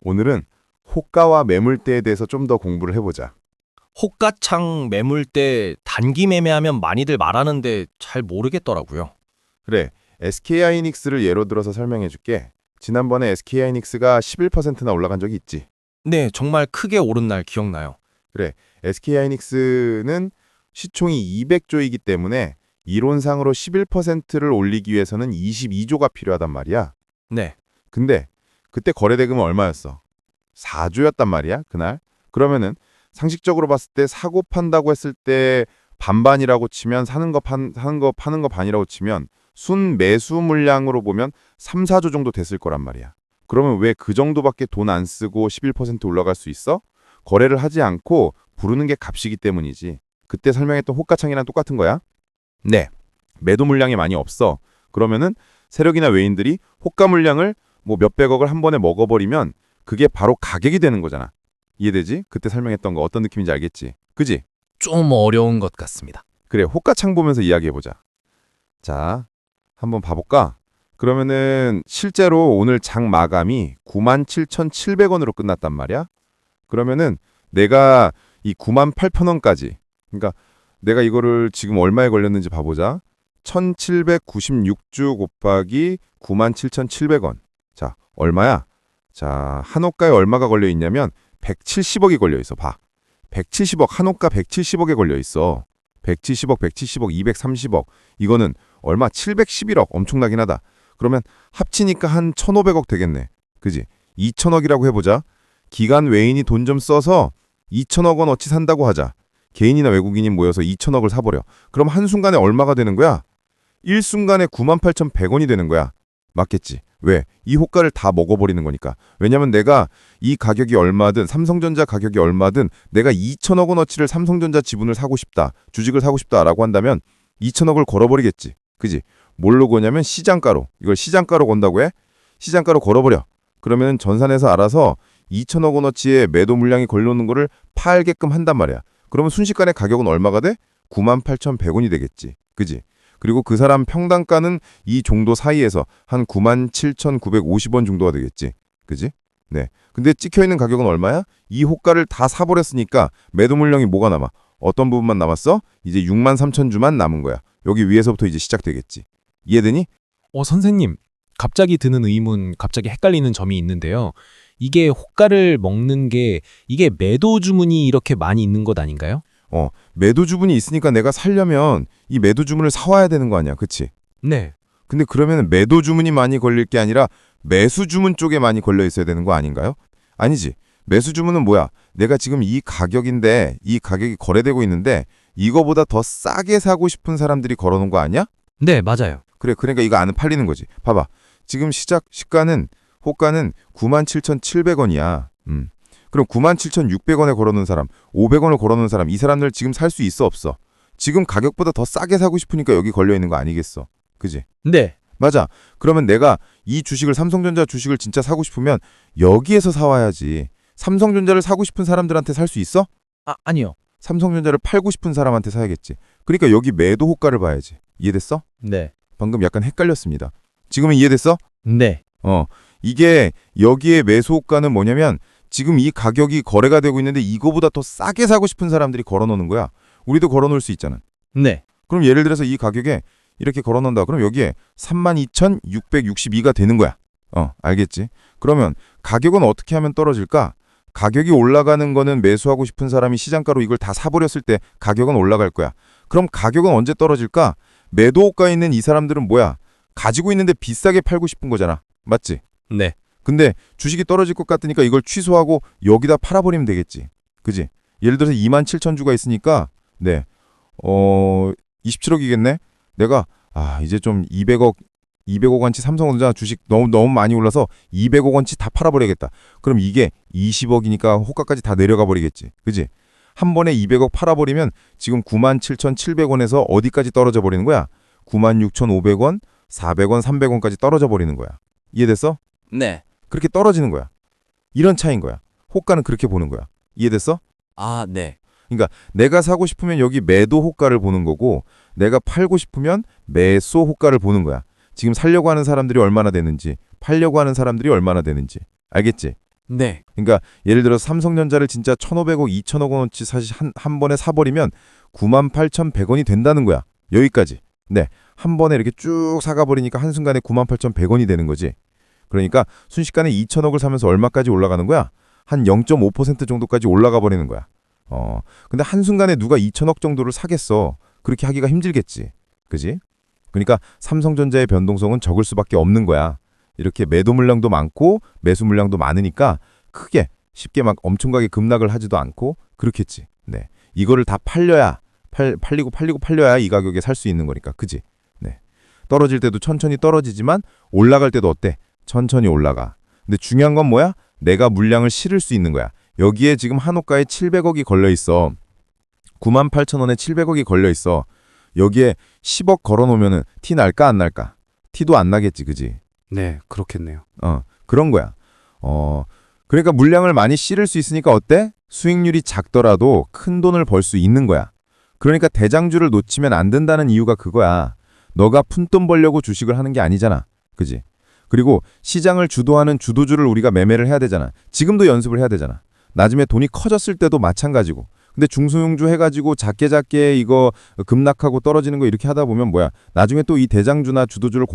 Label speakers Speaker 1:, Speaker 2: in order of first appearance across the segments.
Speaker 1: 오늘은 호가와 매물대에 대해서 좀 더 공부를 해보자.
Speaker 2: 호가창 매물대 단기 매매하면 많이들 말하는데 잘 모르겠더라고요.
Speaker 1: 그래, SK하이닉스를 예로 들어서 설명해줄게. 지난번에 SK하이닉스가 11%나 올라간 적이 있지.
Speaker 2: 네, 정말 크게 오른 날 기억나요.
Speaker 1: 그래, SK하이닉스는 시총이 200조이기 때문에 이론상으로 11%를 올리기 위해서는 22조가 필요하단 말이야.
Speaker 2: 네,
Speaker 1: 근데 그때 거래대금은 얼마였어? 4조였단 말이야, 그날. 그러면은 상식적으로 봤을 때 사고 판다고 했을 때 반반이라고 치면 사는 거 파는 거 반이라고 치면 순 매수 물량으로 보면 3, 4조 정도 됐을 거란 말이야. 그러면 왜 그 정도밖에 돈 안 쓰고 11% 올라갈 수 있어? 거래를 하지 않고 부르는 게 값이기 때문이지. 그때 설명했던 호가창이랑 똑같은 거야. 네. 매도 물량이 많이 없어. 그러면은 세력이나 외인들이 호가 물량을 뭐 몇백억을 한 번에 먹어버리면 그게 바로 가격이 되는 거잖아. 이해되지? 그때 설명했던 거 어떤 느낌인지 알겠지? 그지?
Speaker 2: 좀 어려운 것 같습니다.
Speaker 1: 그래, 호가창 보면서 이야기해보자. 자, 한번 봐볼까? 그러면은 실제로 오늘 장 마감이 97,700원으로 끝났단 말이야. 그러면은 내가 이 98,000원까지, 그러니까 내가 이거를 지금 얼마에 걸렸는지 봐보자. 1796주 곱하기 97,700원. 자, 얼마야? 자, 한호가에 얼마가 걸려 있냐면 170억이 걸려 있어. 봐. 170억, 한호가 170억에 걸려 있어. 170억, 170억, 230억. 이거는 얼마? 711억. 엄청나긴 하다. 그러면 합치니까 한 1,500억 되겠네. 그지? 2,000억이라고 해보자. 기관 외인이 돈 좀 써서 2,000억 원어치 산다고 하자. 개인이나 외국인이 모여서 2,000억을 사버려. 그럼 한순간에 얼마가 되는 거야? 일순간에 98,100원이 되는 거야. 맞겠지? 왜? 이 호가를 다 먹어버리는 거니까. 왜냐면 내가 이 가격이 얼마든 삼성전자 가격이 얼마든 내가 2,000억 원어치를 삼성전자 지분을 사고 싶다. 주식을 사고 싶다라고 한다면 2,000억을 걸어버리겠지. 그지? 뭘로 거냐면 시장가로. 이걸 시장가로 건다고 해? 시장가로 걸어버려. 그러면 전산에서 알아서 2,000억 원어치의 매도 물량이 걸려오는 거를 팔게끔 한단 말이야. 그러면 순식간에 가격은 얼마가 돼? 98,100원이 되겠지. 그지? 그리고 그 사람 평단가는 이 정도 사이에서 한 97,950원 정도가 되겠지. 그지? 네. 근데 찍혀있는 가격은 얼마야? 이 호가를 다 사버렸으니까 매도 물량이 뭐가 남아? 어떤 부분만 남았어? 이제 63,000주만 남은 거야. 여기 위에서부터 이제 시작되겠지. 이해되니?
Speaker 3: 선생님, 갑자기 드는 의문, 갑자기 헷갈리는 점이 있는데요. 이게 호가를 먹는 게 이게 매도 주문이 이렇게 많이 있는 것 아닌가요?
Speaker 1: 매도 주문이 있으니까 내가 살려면 이 매도 주문을 사와야 되는 거 아니야. 그치?
Speaker 3: 네.
Speaker 1: 근데 그러면 매도 주문이 많이 걸릴 게 아니라 매수 주문 쪽에 많이 걸려 있어야 되는 거 아닌가요? 아니지. 매수 주문은 뭐야? 내가 지금 이 가격인데 이 가격이 거래되고 있는데 이거보다 더 싸게 사고 싶은 사람들이 걸어놓은 거 아니야?
Speaker 3: 네, 맞아요.
Speaker 1: 그래, 그러니까 이거 안 팔리는 거지. 봐봐. 지금 시작 시가는 호가는 97,700원이야. 그럼 97,600원에 걸어놓은 사람, 500원을 걸어놓은 사람, 이 사람들 지금 살 수 있어 없어? 지금 가격보다 더 싸게 사고 싶으니까 여기 걸려 있는 거 아니겠어? 그지?
Speaker 3: 네.
Speaker 1: 맞아. 그러면 내가 이 주식을 삼성전자 주식을 진짜 사고 싶으면 여기에서 사와야지. 삼성전자를 사고 싶은 사람들한테 살 수 있어?
Speaker 3: 아니요.
Speaker 1: 삼성전자를 팔고 싶은 사람한테 사야겠지. 그러니까 여기 매도 호가를 봐야지. 이해됐어?
Speaker 3: 네.
Speaker 1: 방금 약간 헷갈렸습니다. 지금은 이해됐어?
Speaker 3: 네.
Speaker 1: 이게 여기에 매수 호가는 뭐냐면 지금 이 가격이 거래가 되고 있는데 이거보다 더 싸게 사고 싶은 사람들이 걸어놓는 거야. 우리도 걸어놓을 수 있잖아.
Speaker 3: 네.
Speaker 1: 그럼 예를 들어서 이 가격에 이렇게 걸어놓는다. 그럼 여기에 32,662가 되는 거야. 알겠지? 그러면 가격은 어떻게 하면 떨어질까? 가격이 올라가는 거는 매수하고 싶은 사람이 시장가로 이걸 다 사버렸을 때 가격은 올라갈 거야. 그럼 가격은 언제 떨어질까? 매도 호가에 있는 이 사람들은 뭐야? 가지고 있는데 비싸게 팔고 싶은 거잖아. 맞지?
Speaker 3: 네.
Speaker 1: 근데 주식이 떨어질 것 같으니까 이걸 취소하고 여기다 팔아버리면 되겠지. 그지? 예를 들어서 27,000주가 있으니까 네. 27억이겠네. 내가 이제 좀 200억 원치 삼성전자 주식 너무 많이 올라서 200억 원치 다 팔아버려야겠다. 그럼 이게 20억이니까 호가까지 다 내려가 버리겠지. 그지? 한 번에 200억 팔아버리면 지금 97,700원에서 어디까지 떨어져 버리는 거야? 96,500원, 400원, 300원까지 떨어져 버리는 거야. 이해됐어?
Speaker 2: 네.
Speaker 1: 그렇게 떨어지는 거야. 이런 차이인 거야. 호가는 그렇게 보는 거야. 이해됐어?
Speaker 2: 네.
Speaker 1: 그러니까 내가 사고 싶으면 여기 매도 호가를 보는 거고 내가 팔고 싶으면 매수 호가를 보는 거야. 지금 살려고 하는 사람들이 얼마나 되는지 팔려고 하는 사람들이 얼마나 되는지. 알겠지?
Speaker 2: 네.
Speaker 1: 그러니까 예를 들어 삼성전자를 진짜 1,500억, 2,000억 원어치 사실 한 번에 사버리면 98,100원이 된다는 거야. 여기까지. 네, 한 번에 이렇게 쭉 사가버리니까 한순간에 98,100원이 되는 거지. 그러니까 순식간에 2,000억을 사면서 얼마까지 올라가는 거야? 한 0.5% 정도까지 올라가 버리는 거야. 근데 한순간에 누가 2,000억 정도를 사겠어. 그렇게 하기가 힘들겠지. 그지? 그러니까 삼성전자의 변동성은 적을 수밖에 없는 거야. 이렇게 매도 물량도 많고 매수 물량도 많으니까 크게 쉽게 막 엄청나게 급락을 하지도 않고 그렇겠지. 네. 이거를 다 팔려야 팔려야 이 가격에 살 수 있는 거니까. 그지? 네. 떨어질 때도 천천히 떨어지지만 올라갈 때도 어때? 천천히 올라가. 근데 중요한 건 뭐야? 내가 물량을 실을 수 있는 거야. 여기에 지금 한호가에 700억이 걸려 있어. 98,000원에 700억이 걸려 있어. 여기에 10억 걸어 놓으면은 티 날까 안 날까? 티도 안 나겠지. 그지?
Speaker 4: 네, 그렇겠네요.
Speaker 1: 그런 거야. 그러니까 물량을 많이 실을 수 있으니까 어때? 수익률이 작더라도 큰 돈을 벌 수 있는 거야. 그러니까 대장주를 놓치면 안 된다는 이유가 그거야. 너가 푼돈 벌려고 주식을 하는 게 아니잖아. 그지? 그리고 시장을 주도하는 주도주를 우리가 매매를 해야 되잖아. 지금도 연습을 해야 되잖아. 나중에 돈이 커졌을 때도 마찬가지고. 근데 중소형주 해가지고 작게 이거 급락하고 떨어지는 거 이렇게 하다 보면 뭐야? 나중에 또 이 대장주나 주도주를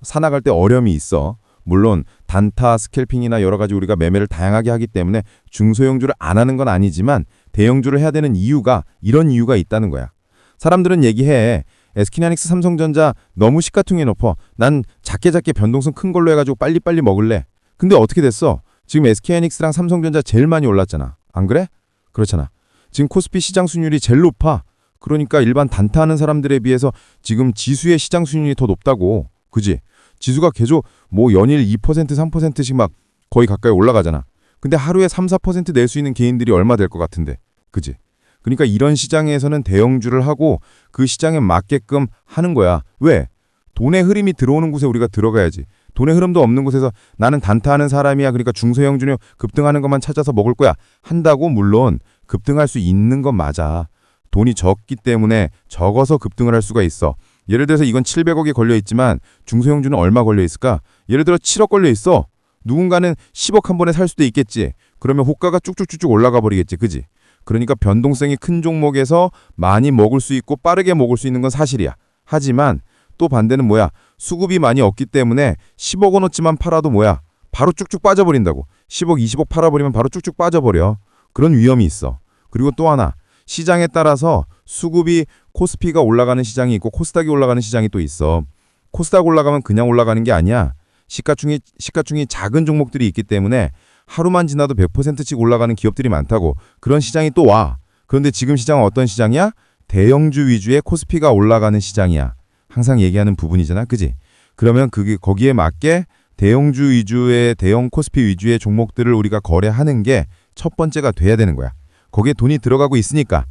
Speaker 1: 사나갈 때 어려움이 있어. 물론 단타, 스캘핑이나 여러 가지 우리가 매매를 다양하게 하기 때문에 중소형주를 안 하는 건 아니지만 대형주를 해야 되는 이유가 이런 이유가 있다는 거야. 사람들은 얘기해. SK하이닉스, 삼성전자 너무 시가총액이 높아. 난 작게 변동성 큰 걸로 해가지고 빨리 먹을래. 근데 어떻게 됐어? 지금 SK하이닉스랑 삼성전자 제일 많이 올랐잖아. 안 그래? 그렇잖아. 지금 코스피 시장 수익률이 제일 높아. 그러니까 일반 단타하는 사람들에 비해서 지금 지수의 시장 수익률이 더 높다고. 그지? 지수가 계속 뭐 연일 2%, 3%씩 막 거의 가까이 올라가잖아. 근데 하루에 3, 4% 낼 수 있는 개인들이 얼마 될 것 같은데. 그지? 그러니까 이런 시장에서는 대형주를 하고 그 시장에 맞게끔 하는 거야. 왜? 돈의 흐름이 들어오는 곳에 우리가 들어가야지. 돈의 흐름도 없는 곳에서 나는 단타하는 사람이야. 그러니까 중소형주는 급등하는 것만 찾아서 먹을 거야. 한다고 물론 급등할 수 있는 건 맞아. 돈이 적기 때문에 적어서 급등을 할 수가 있어. 예를 들어서 이건 700억이 걸려 있지만 중소형주는 얼마 걸려 있을까? 예를 들어 7억 걸려 있어. 누군가는 10억 한 번에 살 수도 있겠지. 그러면 호가가 쭉쭉쭉쭉 올라가 버리겠지. 그지? 그러니까 변동성이 큰 종목에서 많이 먹을 수 있고 빠르게 먹을 수 있는 건 사실이야. 하지만 또 반대는 뭐야? 수급이 많이 없기 때문에 10억 원어치만 팔아도 뭐야? 바로 쭉쭉 빠져버린다고. 10억, 20억 팔아버리면 바로 쭉쭉 빠져버려. 그런 위험이 있어. 그리고 또 하나. 시장에 따라서 수급이 코스피가 올라가는 시장이 있고 코스닥이 올라가는 시장이 또 있어. 코스닥 올라가면 그냥 올라가는 게 아니야. 시가총이 작은 종목들이 있기 때문에 하루만 지나도 100%씩 올라가는 기업들이 많다고. 그런 시장이 또 와. 그런데 지금 시장은 어떤 시장이야? 대형주 위주의 코스피가 올라가는 시장이야. 항상 얘기하는 부분이잖아. 그지? 그러면 거기에 맞게 대형주 위주의 대형 코스피 위주의 종목들을 우리가 거래하는 게 첫 번째가 돼야 되는 거야. 거기에 돈이 들어가고 있으니까.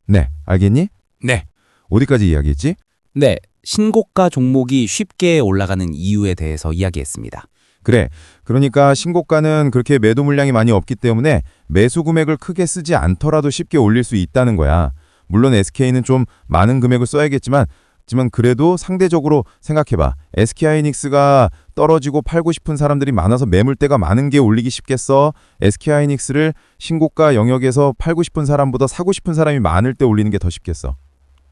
Speaker 1: 네, 알겠니?
Speaker 4: 네.
Speaker 1: 어디까지 이야기했지?
Speaker 4: 네, 신고가 종목이 쉽게 올라가는 이유에 대해서 이야기했습니다.
Speaker 1: 그래. 그러니까 신고가는 그렇게 매도 물량이 많이 없기 때문에 매수 금액을 크게 쓰지 않더라도 쉽게 올릴 수 있다는 거야. 물론 SK는 좀 많은 금액을 써야겠지만 그래도 상대적으로 생각해봐. SK하이닉스가 떨어지고 팔고 싶은 사람들이 많아서 매물대가 많은 게 올리기 쉽겠어? SK하이닉스를 신고가 영역에서 팔고 싶은 사람보다 사고 싶은 사람이 많을 때 올리는 게 더 쉽겠어?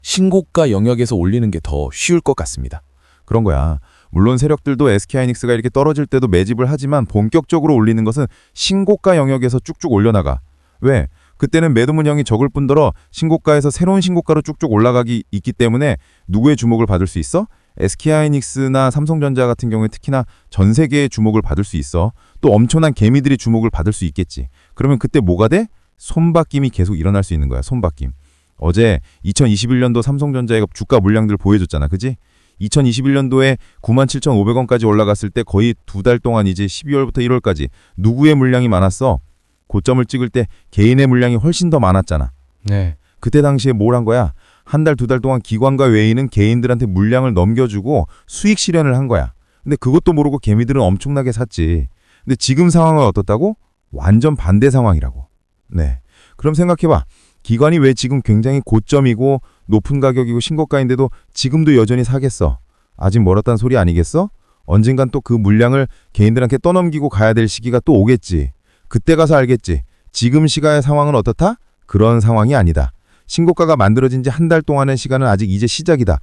Speaker 5: 신고가 영역에서 올리는 게 더 쉬울 것 같습니다.
Speaker 1: 그런 거야. 물론 세력들도 SK하이닉스가 이렇게 떨어질 때도 매집을 하지만 본격적으로 올리는 것은 신고가 영역에서 쭉쭉 올려나가. 왜? 그때는 매도 물량이 적을 뿐더러 신고가에서 새로운 신고가로 쭉쭉 올라가기 있기 때문에 누구의 주목을 받을 수 있어? SK하이닉스나 삼성전자 같은 경우에 특히나 전 세계의 주목을 받을 수 있어. 또 엄청난 개미들이 주목을 받을 수 있겠지. 그러면 그때 뭐가 돼? 손바뀜이 계속 일어날 수 있는 거야. 손바뀜. 어제 2021년도 삼성전자의 주가 물량들 보여줬잖아. 그지? 2021년도에 97,500원까지 올라갔을 때 거의 2달 동안 이제 12월부터 1월까지 누구의 물량이 많았어? 고점을 찍을 때 개인의 물량이 훨씬 더 많았잖아.
Speaker 5: 네.
Speaker 1: 그때 당시에 뭘 한 거야? 한 달, 2달 동안 기관과 외인은 개인들한테 물량을 넘겨주고 수익 실현을 한 거야. 근데 그것도 모르고 개미들은 엄청나게 샀지. 근데 지금 상황은 어떻다고? 완전 반대 상황이라고. 네. 그럼 생각해봐. 기관이 왜 지금 굉장히 고점이고 높은 가격이고 신고가인데도 지금도 여전히 사겠어? 아직 멀었단 소리 아니겠어? 언젠간 또 그 물량을 개인들한테 떠넘기고 가야 될 시기가 또 오겠지. 그때 가서 알겠지. 지금 시가의 상황은 어떻다? 그런 상황이 아니다. 신고가가 만들어진 지 한 달 동안의 시간은 아직 이제 시작이다.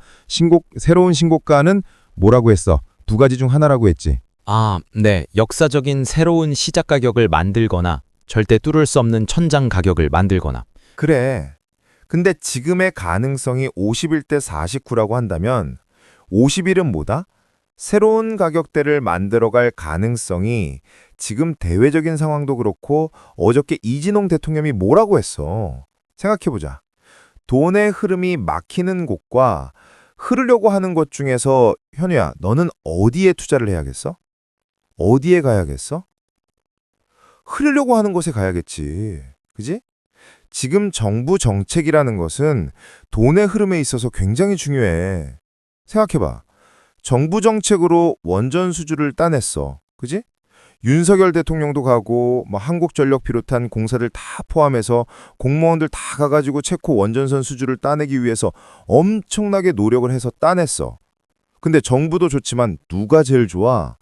Speaker 1: 새로운 신고가는 뭐라고 했어? 두 가지 중 하나라고 했지.
Speaker 3: 아, 네. 역사적인 새로운 시작 가격을 만들거나 절대 뚫을 수 없는 천장 가격을 만들거나.
Speaker 1: 그래. 근데 지금의 가능성이 51대 49라고 한다면 51은 뭐다? 새로운 가격대를 만들어갈 가능성이 지금 대외적인 상황도 그렇고 어저께 이진용 대통령이 뭐라고 했어? 생각해보자. 돈의 흐름이 막히는 곳과 흐르려고 하는 것 중에서 현우야, 너는 어디에 투자를 해야겠어? 어디에 가야겠어? 흐르려고 하는 곳에 가야겠지. 그지? 지금 정부 정책이라는 것은 돈의 흐름에 있어서 굉장히 중요해. 생각해봐. 정부 정책으로 원전 수주를 따냈어. 그지? 윤석열 대통령도 가고 한국전력 비롯한 공사들 다 포함해서 공무원들 다 가가지고 체코 원전선 수주를 따내기 위해서 엄청나게 노력을 해서 따냈어. 근데 정부도 좋지만 누가 제일 좋아?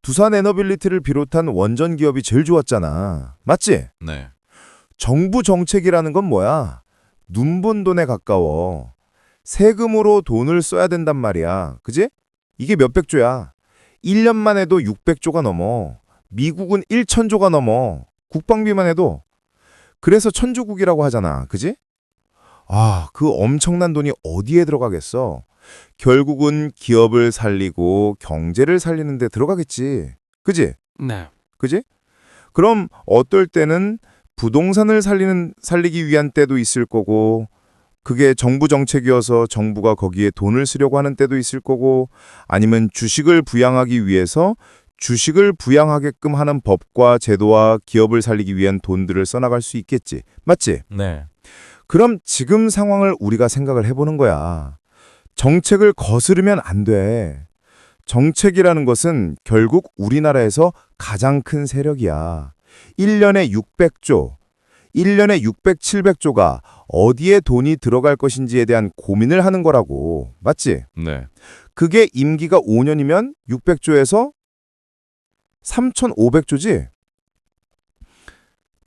Speaker 1: 두산 에너빌리티를 비롯한 원전 기업이 제일 좋았잖아. 맞지?
Speaker 5: 네.
Speaker 1: 정부 정책이라는 건 뭐야? 눈본 돈에 가까워. 세금으로 돈을 써야 된단 말이야. 그지? 이게 몇백조야. 1년만 해도 600조가 넘어. 미국은 1,000조가 넘어. 국방비만 해도. 그래서 천조국이라고 하잖아. 그지? 아, 그 엄청난 돈이 어디에 들어가겠어? 결국은 기업을 살리고 경제를 살리는 데 들어가겠지. 그지?
Speaker 2: 네.
Speaker 1: 그지? 그럼 어떨 때는 부동산을 살리기 위한 때도 있을 거고, 그게 정부 정책이어서 정부가 거기에 돈을 쓰려고 하는 때도 있을 거고, 아니면 주식을 부양하기 위해서 주식을 부양하게끔 하는 법과 제도와 기업을 살리기 위한 돈들을 써나갈 수 있겠지. 맞지?
Speaker 5: 네.
Speaker 1: 그럼 지금 상황을 우리가 생각을 해보는 거야. 정책을 거스르면 안 돼. 정책이라는 것은 결국 우리나라에서 가장 큰 세력이야. 1년에 600조, 1년에 600, 700조가 어디에 돈이 들어갈 것인지에 대한 고민을 하는 거라고. 맞지?
Speaker 5: 네.
Speaker 1: 그게 임기가 5년이면 600조에서 3,500조지?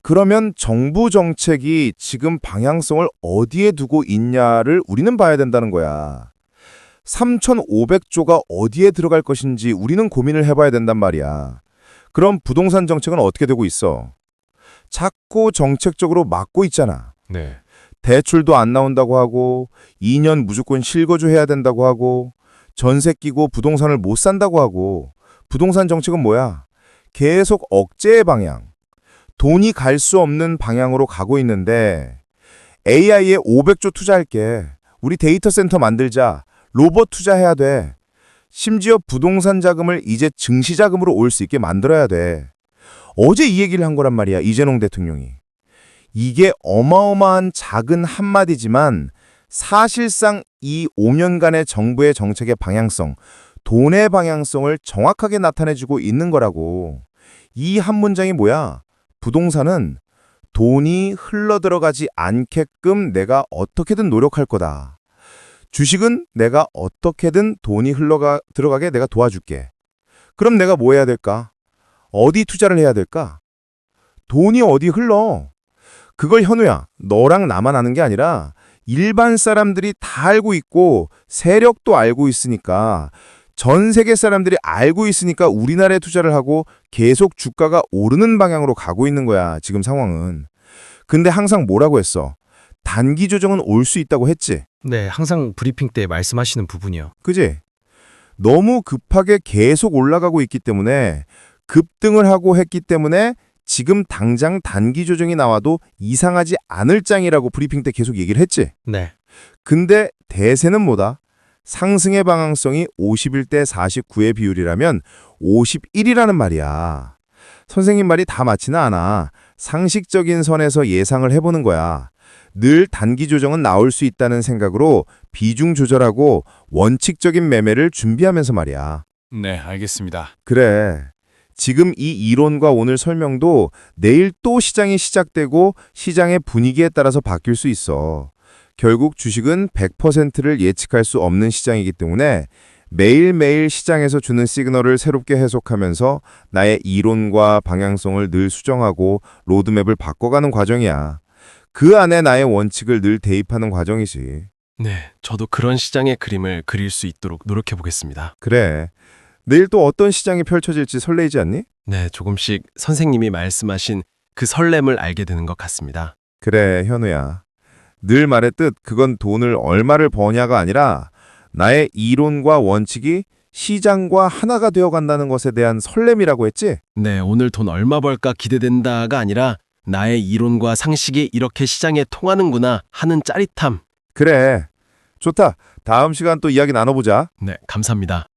Speaker 1: 그러면 정부 정책이 지금 방향성을 어디에 두고 있냐를 우리는 봐야 된다는 거야. 3,500조가 어디에 들어갈 것인지 우리는 고민을 해봐야 된단 말이야. 그럼 부동산 정책은 어떻게 되고 있어? 자꾸 정책적으로 막고 있잖아.
Speaker 3: 네.
Speaker 1: 대출도 안 나온다고 하고 2년 무조건 실거주 해야 된다고 하고 전세 끼고 부동산을 못 산다고 하고 부동산 정책은 뭐야? 계속 억제의 방향. 돈이 갈 수 없는 방향으로 가고 있는데 AI에 500조 투자할게. 우리 데이터 센터 만들자. 로봇 투자해야 돼. 심지어 부동산 자금을 이제 증시 자금으로 올 수 있게 만들어야 돼. 어제 이 얘기를 한 거란 말이야. 이재용 대통령이. 이게 어마어마한 작은 한마디지만 사실상 이 5년간의 정부의 정책의 방향성, 돈의 방향성을 정확하게 나타내주고 있는 거라고. 이 한 문장이 뭐야? 부동산은 돈이 흘러들어가지 않게끔 내가 어떻게든 노력할 거다. 주식은 내가 어떻게든 돈이 들어가게 내가 도와줄게. 그럼 내가 뭐 해야 될까? 어디 투자를 해야 될까? 돈이 어디 흘러? 그걸 현우야, 너랑 나만 아는 게 아니라 일반 사람들이 다 알고 있고 세력도 알고 있으니까 전 세계 사람들이 알고 있으니까 우리나라에 투자를 하고 계속 주가가 오르는 방향으로 가고 있는 거야, 지금 상황은. 근데 항상 뭐라고 했어? 단기 조정은 올 수 있다고 했지?
Speaker 2: 네, 항상 브리핑 때 말씀하시는 부분이요.
Speaker 1: 그지? 너무 급하게 계속 올라가고 있기 때문에 급등을 하고 했기 때문에 지금 당장 단기 조정이 나와도 이상하지 않을 장이라고 브리핑 때 계속 얘기를 했지?
Speaker 2: 네.
Speaker 1: 근데 대세는 뭐다? 상승의 방향성이 51대 49의 비율이라면 51이라는 말이야. 선생님 말이 다 맞지는 않아. 상식적인 선에서 예상을 해보는 거야. 늘 단기 조정은 나올 수 있다는 생각으로 비중 조절하고 원칙적인 매매를 준비하면서 말이야.
Speaker 5: 네, 알겠습니다.
Speaker 1: 그래. 지금 이 이론과 오늘 설명도 내일 또 시장이 시작되고 시장의 분위기에 따라서 바뀔 수 있어. 결국 주식은 100%를 예측할 수 없는 시장이기 때문에 매일매일 시장에서 주는 시그널을 새롭게 해석하면서 나의 이론과 방향성을 늘 수정하고 로드맵을 바꿔가는 과정이야. 그 안에 나의 원칙을 늘 대입하는 과정이지.
Speaker 6: 네, 저도 그런 시장의 그림을 그릴 수 있도록 노력해 보겠습니다.
Speaker 1: 그래. 내일 또 어떤 시장이 펼쳐질지 설레이지 않니?
Speaker 6: 네, 조금씩 선생님이 말씀하신 그 설렘을 알게 되는 것 같습니다.
Speaker 1: 그래, 현우야. 늘 말했듯 그건 돈을 얼마를 버냐가 아니라 나의 이론과 원칙이 시장과 하나가 되어 간다는 것에 대한 설렘이라고 했지?
Speaker 6: 네, 오늘 돈 얼마 벌까 기대된다가 아니라 나의 이론과 상식이 이렇게 시장에 통하는구나 하는 짜릿함.
Speaker 1: 그래. 좋다. 다음 시간 또 이야기 나눠보자.
Speaker 6: 네, 감사합니다.